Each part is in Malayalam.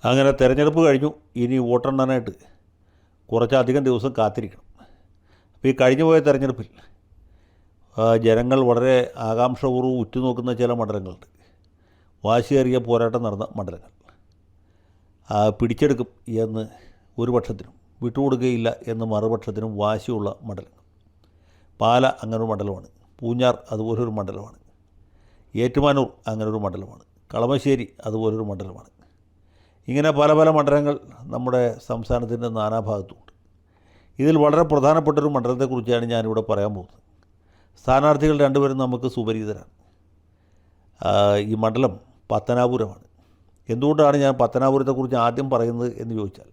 അങ്ങനെ തെരഞ്ഞെടുപ്പ് കഴിഞ്ഞു. ഇനി വോട്ടെണ്ണാനായിട്ട് കുറച്ചധികം ദിവസം കാത്തിരിക്കണം. അപ്പോൾ ഈ കഴിഞ്ഞു പോയ തെരഞ്ഞെടുപ്പിൽ ജനങ്ങൾ വളരെ ആകാംക്ഷപൂർവ്വം ഉറ്റുനോക്കുന്ന ചില മണ്ഡലങ്ങളുണ്ട്. വാശിയേറിയ പോരാട്ടം നടന്ന മണ്ഡലങ്ങൾ. പിടിച്ചെടുക്കും എന്ന് ഒരു പക്ഷത്തിനും വിട്ടുകൊടുക്കുകയില്ല എന്ന് മറുപക്ഷത്തിനും വാശിയുള്ള മണ്ഡലങ്ങൾ. പാല അങ്ങനൊരു മണ്ഡലമാണ്. പൂഞ്ഞാർ അതുപോലൊരു മണ്ഡലമാണ്. ഏറ്റുമാനൂർ അങ്ങനൊരു മണ്ഡലമാണ്. കളമശ്ശേരി അതുപോലൊരു മണ്ഡലമാണ്. ഇങ്ങനെ പല പല മണ്ഡലങ്ങൾ നമ്മുടെ സംസ്ഥാനത്തിൻ്റെ നാനാഭാഗത്തുമുണ്ട്. ഇതിൽ വളരെ പ്രധാനപ്പെട്ടൊരു മണ്ഡലത്തെക്കുറിച്ചാണ് ഞാനിവിടെ പറയാൻ പോകുന്നത്. സ്ഥാനാർത്ഥികൾ രണ്ടുപേരും നമുക്ക് സുപരിചിതരാണ്. ഈ മണ്ഡലം പത്തനാപുരമാണ്. എന്തുകൊണ്ടാണ് ഞാൻ പത്തനാപുരത്തെക്കുറിച്ച് ആദ്യം പറയുന്നത് എന്ന് ചോദിച്ചാൽ,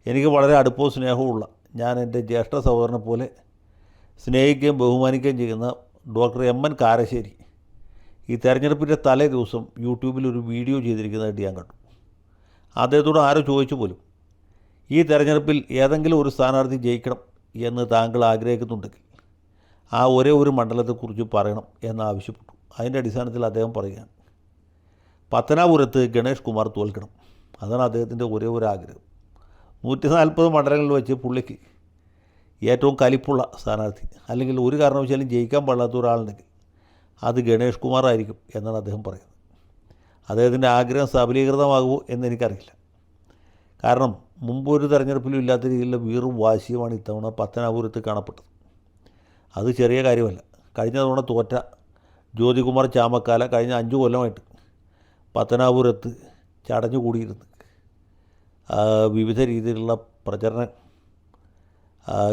എനിക്ക് വളരെ അടുപ്പവും സ്നേഹവുമുള്ള, ഞാൻ എൻ്റെ ജ്യേഷ്ഠ സഹോദരനെ പോലെ സ്നേഹിക്കുകയും ബഹുമാനിക്കുകയും ചെയ്യുന്ന ഡോക്ടർ എം.എൻ. കാരശ്ശേരി ഈ തെരഞ്ഞെടുപ്പിൻ്റെ തലേ ദിവസം യൂട്യൂബിൽ ഒരു വീഡിയോ ചെയ്തിരിക്കുന്നതായിട്ട് ഞാൻ കണ്ടു. അദ്ദേഹത്തോട് ആരോ ചോദിച്ചു പോലും, ഈ തെരഞ്ഞെടുപ്പിൽ ഏതെങ്കിലും ഒരു സ്ഥാനാർത്ഥി ജയിക്കണം എന്ന് താങ്കൾ ആഗ്രഹിക്കുന്നുണ്ടെങ്കിൽ ആ ഒരേ ഒരു മണ്ഡലത്തെക്കുറിച്ച് പറയണം എന്നാവശ്യപ്പെട്ടു. അതിൻ്റെ അടിസ്ഥാനത്തിൽ അദ്ദേഹം പറയുകയാണ്, പത്തനാപുരത്ത് ഗണേഷ് കുമാർ തോൽക്കണം. അതാണ് അദ്ദേഹത്തിൻ്റെ ഒരേ ഒരു ആഗ്രഹം. 140 മണ്ഡലങ്ങളിൽ വെച്ച് പുള്ളിക്ക് ഏറ്റവും കലിപ്പുള്ള സ്ഥാനാർത്ഥി, അല്ലെങ്കിൽ ഒരു കാരണവശാലും ജയിക്കാൻ പാടാത്ത ഒരാളുണ്ടെങ്കിൽ അത് ഗണേഷ് കുമാർ ആയിരിക്കും എന്നാണ് അദ്ദേഹം പറയുന്നത്. അദ്ദേഹത്തിൻ്റെ ആഗ്രഹം സബലീകൃതമാകുമോ എന്നെനിക്കറിയില്ല. കാരണം മുമ്പൊരു തെരഞ്ഞെടുപ്പിലും ഇല്ലാത്ത രീതിയിലുള്ള വീറും വാശിയുമാണ് ഇത്തവണ പത്തനാപുരത്ത് കാണപ്പെട്ടത്. അത് ചെറിയ കാര്യമല്ല. കഴിഞ്ഞ തവണ തോറ്റ ജ്യോതികുമാർ ചാമക്കാല കഴിഞ്ഞ 5 കൊല്ലമായിട്ട് പത്തനാപുരത്ത് ചടഞ്ഞുകൂടിയിരുന്ന് വിവിധ രീതിയിലുള്ള പ്രചരണം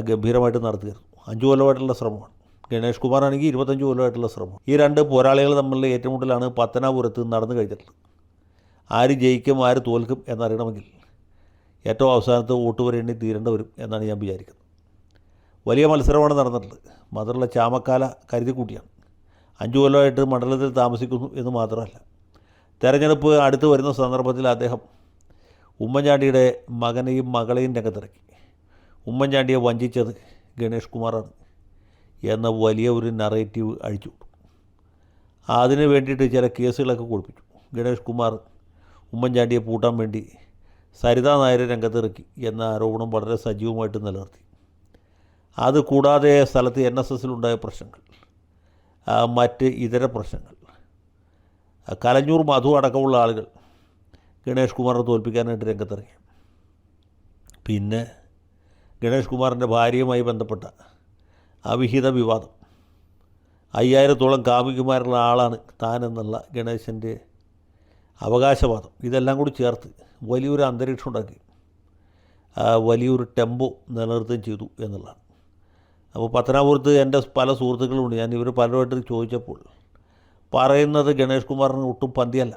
ഗംഭീരമായിട്ട് നടത്തുകയായിരുന്നു. 5 കൊല്ലമായിട്ടുള്ള ശ്രമമാണ്. ഗണേഷ് കുമാറാണെങ്കിൽ 25 കൊല്ലമായിട്ടുള്ള ശ്രമം. ഈ രണ്ട് പോരാളികൾ തമ്മിലുള്ള ഏറ്റുമുട്ടലാണ് പത്തനാപുരത്ത് നടന്നു കഴിഞ്ഞിട്ടുള്ളത്. ആര് ജയിക്കും ആര് തോൽക്കും എന്നറിയണമെങ്കിൽ ഏറ്റവും അവസാനത്ത് വോട്ട് വരെ എണ്ണി തീരേണ്ടി വരും എന്നാണ് ഞാൻ വിചാരിക്കുന്നത്. വലിയ മത്സരമാണ് നടന്നിട്ടുള്ളത്. മാത്രമല്ല ചാമക്കാല കരുതിക്കൂട്ടിയാണ്. 5 കൊല്ലമായിട്ട് മണ്ഡലത്തിൽ താമസിക്കുന്നു എന്ന് മാത്രമല്ല, തെരഞ്ഞെടുപ്പ് അടുത്ത് വരുന്ന സന്ദർഭത്തിൽ അദ്ദേഹം ഉമ്മൻചാണ്ടിയുടെ മകനെയും മകളെയും രംഗത്തിറക്കി. ഉമ്മൻചാണ്ടിയെ വഞ്ചിച്ചത് ഗണേഷ് കുമാറാണ് എന്ന വലിയ ഒരു നറേറ്റീവ് അഴിച്ചു. അതിന് വേണ്ടിയിട്ട് ചില കേസുകളൊക്കെ കൊടുപ്പിച്ചു. ഗണേഷ് കുമാർ ഉമ്മൻചാണ്ടിയെ പൂട്ടാൻ വേണ്ടി സരിതാ നായരെ രംഗത്തിറക്കി എന്ന ആരോപണം വളരെ സജീവമായിട്ട് നിലനിർത്തി. അത് കൂടാതെ സ്ഥലത്ത് NSSലുണ്ടായ പ്രശ്നങ്ങൾ, മറ്റ് ഇതര പ്രശ്നങ്ങൾ, കലഞ്ഞൂർ മധു അടക്കമുള്ള ആളുകൾ ഗണേഷ് കുമാറിനെ തോൽപ്പിക്കാനായിട്ട് രംഗത്തിറങ്ങി. പിന്നെ ഗണേഷ് ഭാര്യയുമായി ബന്ധപ്പെട്ട അവിഹിത വിവാദം, 5000-ഓളം കാമുകിമാരുള്ള ആളാണ് താനെന്നുള്ള ഗണേശൻ്റെ അവകാശവാദം, ഇതെല്ലാം കൂടി ചേർത്ത് വലിയൊരു അന്തരീക്ഷം ഉണ്ടാക്കി, വലിയൊരു ടെമ്പോ നിലനിർത്തുകയും ചെയ്തു എന്നുള്ളതാണ്. അപ്പോൾ പത്തനാപുരത്ത് എൻ്റെ പല സുഹൃത്തുക്കളുമുണ്ട്. ഞാൻ ഇവർ പലരുമായിട്ട് ചോദിച്ചപ്പോൾ പറയുന്നത് ഗണേഷ് കുമാറിന് ഒട്ടും പന്തിയല്ല.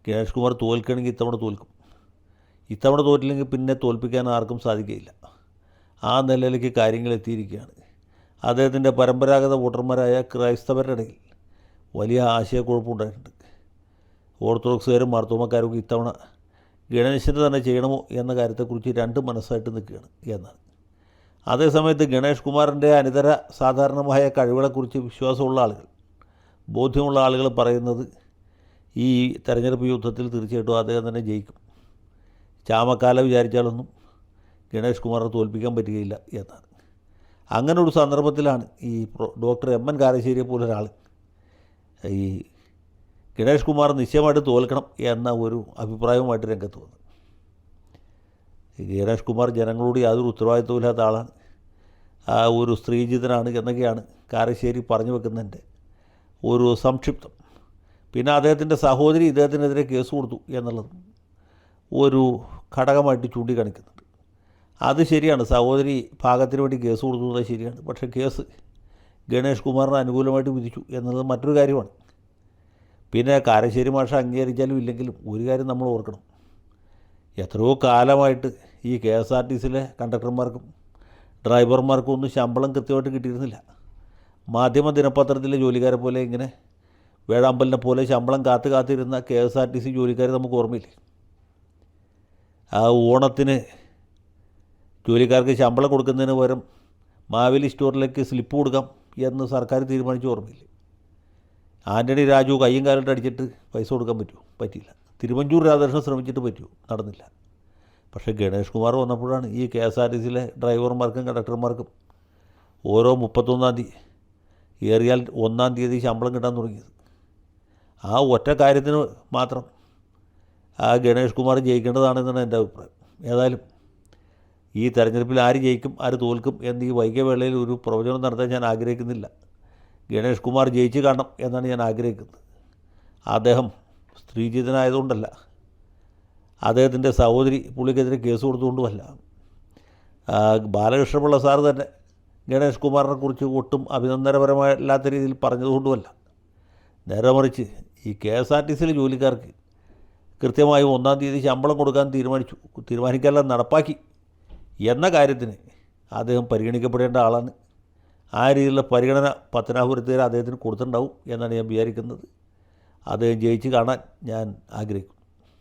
ഗണേഷ് കുമാർ തോൽക്കണമെങ്കിൽ ഇത്തവണ തോൽക്കും. ഇത്തവണ തോറ്റില്ലെങ്കിൽ പിന്നെ തോൽപ്പിക്കാൻ ആർക്കും സാധിക്കുകയില്ല. ആ നിലയിലേക്ക് കാര്യങ്ങൾ എത്തിയിരിക്കുകയാണ്. അദ്ദേഹത്തിൻ്റെ പരമ്പരാഗത വോട്ടർമാരായ ക്രൈസ്തവരുടെ ഇടയിൽ വലിയ ആശയക്കുഴപ്പമുണ്ടായിട്ടുണ്ട്. ഓർത്തഡോക്സുകാരും മാർത്തോമക്കാരും ഇത്തവണ ഗണേശന് തന്നെ ചെയ്യണമോ എന്ന കാര്യത്തെക്കുറിച്ച് രണ്ട് മനസ്സായിട്ട് നിൽക്കുകയാണ് എന്നാണ്. അതേസമയത്ത് ഗണേഷ് കുമാറിൻ്റെ അനിതര സാധാരണമായ കഴിവുകളെക്കുറിച്ച് വിശ്വാസമുള്ള ആളുകൾ, ബോധ്യമുള്ള ആളുകൾ പറയുന്നത് ഈ തെരഞ്ഞെടുപ്പ് യുദ്ധത്തിൽ തീർച്ചയായിട്ടും അദ്ദേഹം തന്നെ ജയിക്കും. ചാമക്കാല വിചാരിച്ചാലൊന്നും ഗണേഷ് കുമാറിനെ തോൽപ്പിക്കാൻ പറ്റുകയില്ല എന്നാണ്. അങ്ങനെ ഒരു സന്ദർഭത്തിലാണ് ഈ ഡോക്ടർ എം.എൻ. കാരശ്ശേരിയെ പോലൊരാൾ ഈ ഗണേഷ് കുമാർ നിശ്ചയമായിട്ട് തോൽക്കണം എന്ന ഒരു അഭിപ്രായവുമായിട്ട് രംഗത്ത് വന്നത്. ഗണേഷ് കുമാർ ജനങ്ങളോട് യാതൊരു ഉത്തരവാദിത്വമില്ലാത്ത ആളാണ്, ഒരു സ്ത്രീജിതനാണ് എന്നൊക്കെയാണ് കാരശ്ശേരി പറഞ്ഞു വെക്കുന്നതിൻ്റെ ഒരു സംക്ഷിപ്തം. പിന്നെ അദ്ദേഹത്തിൻ്റെ സഹോദരി ഇദ്ദേഹത്തിനെതിരെ കേസ് കൊടുത്തു എന്നുള്ളതും ഒരു ഘടകമായിട്ട് ചൂണ്ടിക്കാണിക്കുന്നുണ്ട്. അത് ശരിയാണ്, സഹോദരി ഭാഗത്തിന് വേണ്ടി കേസ് കൊടുക്കുന്നത് ശരിയാണ്. പക്ഷേ കേസ് ഗണേഷ് കുമാറിന് അനുകൂലമായിട്ട് വിധിച്ചു എന്നുള്ളത് മറ്റൊരു കാര്യമാണ്. പിന്നെ കാരശ്ശേരി മാഷ അംഗീകരിച്ചാലും ഇല്ലെങ്കിലും ഒരു കാര്യം നമ്മൾ ഓർക്കണം, എത്രയോ കാലമായിട്ട് ഈ KSRTCയിലെ കണ്ടക്ടർമാർക്കും ഡ്രൈവർമാർക്കും ഒന്നും ശമ്പളം കൃത്യമായിട്ട് കിട്ടിയിരുന്നില്ല. മാധ്യമ ദിനപത്രത്തിലെ ജോലിക്കാരെ പോലെ ഇങ്ങനെ വേഴാമ്പലിനെ പോലെ ശമ്പളം കാത്തിരുന്ന KSRTC ജോലിക്കാർ നമുക്ക് ഓർമ്മയില്ലേ? ആ ഓണത്തിന് ജോലിക്കാർക്ക് ശമ്പളം കൊടുക്കുന്നതിന് പകരം മാവേലി സ്റ്റോറിലേക്ക് സ്ലിപ്പ് കൊടുക്കാം എന്ന് സർക്കാർ തീരുമാനിച്ച് ഓർമ്മയില്ലേ? ആൻ്റണി രാജു കയ്യും കാലിട്ട് അടിച്ചിട്ട് പൈസ കൊടുക്കാൻ പറ്റുമോ? പറ്റിയില്ല. തിരുവഞ്ചൂർ രാധാകൃഷ്ണൻ ശ്രമിച്ചിട്ട് പറ്റൂ, നടന്നില്ല. പക്ഷേ ഗണേഷ് കുമാർ വന്നപ്പോഴാണ് ഈ KSRTCയിലെ ഡ്രൈവർമാർക്കും കണ്ടക്ടർമാർക്കും ഓരോ 31-ാം തീയതി ഏറിയാൽ 1-ാം തീയതി ശമ്പളം കിട്ടാൻ തുടങ്ങിയത്. ആ ഒറ്റ കാര്യത്തിന് മാത്രം ആ ഗണേഷ് കുമാർ ജയിക്കേണ്ടതാണെന്നാണ് എൻ്റെ അഭിപ്രായം. ഏതായാലും ഈ തെരഞ്ഞെടുപ്പിൽ ആര് ജയിക്കും ആര് തോൽക്കും എന്ന് ഈ വൈകിയ വേളയിൽ ഒരു പ്രവചനം നടത്താൻ ഞാൻ ആഗ്രഹിക്കുന്നില്ല. ഗണേഷ് കുമാർ ജയിച്ച് കാണണം എന്നാണ് ഞാൻ ആഗ്രഹിക്കുന്നത്. അദ്ദേഹം സ്ത്രീജിതനായതുകൊണ്ടല്ല, അദ്ദേഹത്തിൻ്റെ സഹോദരി പുള്ളിക്കെതിരെ കേസ് കൊടുത്തുകൊണ്ടുമല്ല, ബാലകൃഷ്ണപിള്ള സാറ് തന്നെ ഗണേഷ് കുമാറിനെ കുറിച്ച് ഒട്ടും അഭിനന്ദനപരമല്ലാത്ത രീതിയിൽ പറഞ്ഞതുകൊണ്ടുമല്ല. നേരെ മറിച്ച് ഈ KSRTCയിലെ ജോലിക്കാർക്ക് കൃത്യമായി 1-ാം തീയതി ശമ്പളം കൊടുക്കാൻ തീരുമാനിക്കാനുള്ള നടപ്പാക്കി എന്ന കാര്യത്തിന് അദ്ദേഹം പരിഗണിക്കപ്പെടേണ്ട ആളാണ്. ആ രീതിയിലുള്ള പരിഗണന പത്തനാപുരത്തുകാർ അദ്ദേഹത്തിന് കൊടുത്തിട്ടുണ്ടാവും എന്നാണ് ഞാൻ വിചാരിക്കുന്നത്. അദ്ദേഹം ജയിച്ച് കാണാൻ ഞാൻ ആഗ്രഹിക്കുന്നു.